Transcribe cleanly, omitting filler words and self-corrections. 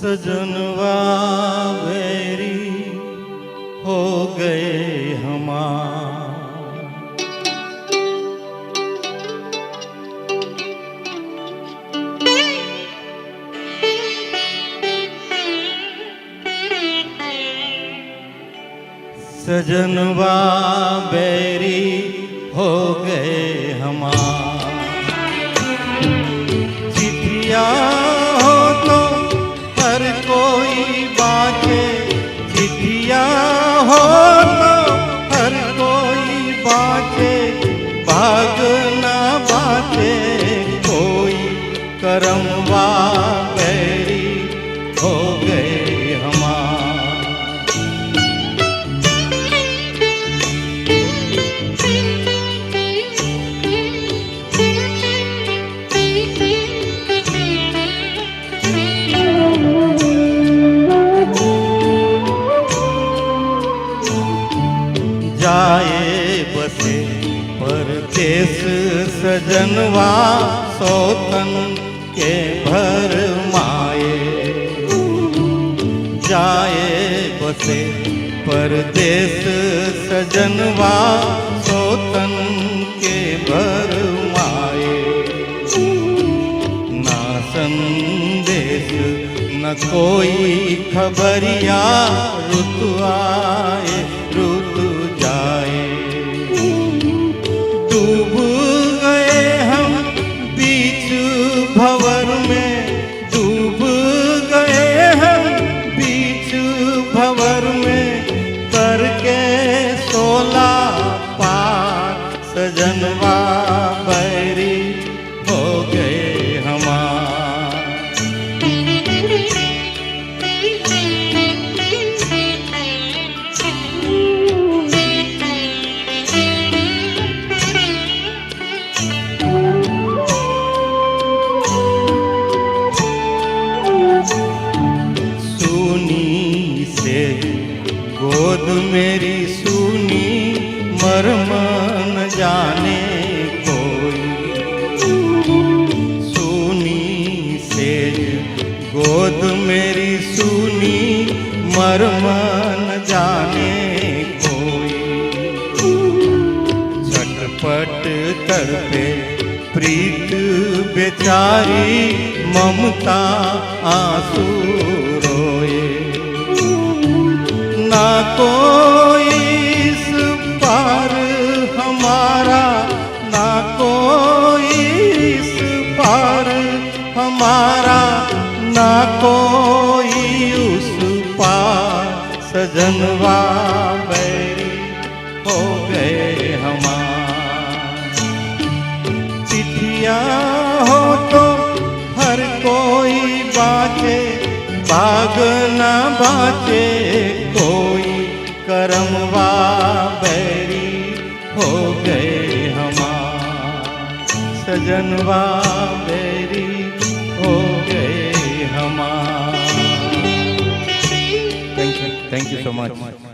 सजनवा बैरी हो गए हमार। सजनवा बैरी हो गए हमार। चिट्ठिया हो तो हर कोई बाँचे, चिट्ठिया हो तो हर कोई बाँचे, भाग ना बाँचे कोई, करमवा बैरी हो गए हमार। जाए बसे परदेस सजनवा सौतन के भर माए। जाए बसे परदेस सजनवा सौतन के भर माए। ना संदेश न कोई खबरिया, ऋतु आए ऋतु जाए। डूब गए हम बीच भंवर में, डूब गए हम बीच भंवर में, करके 16 पार सजनवा बैरी हो गए हमार। गोद मेरी सूनी मर्म न जाने कोई। सूनी सेज गोद मेरी सूनी मर्म न जाने कोई। झटपट तड़पे प्रीत बेचारी, ममता आंसू रोए। ना कोई इस पार हमारा, ना कोई इस पार हमारा, ना कोई उस पार सजनवा बैरी हो गए हमार। चिट्ठिया हो तो हर कोई बाँचे, भाग ना बाँचे कोई, करमवा बैरी हो गए हमार। सजनवा बैरी हो गए हमार। Thank you so much.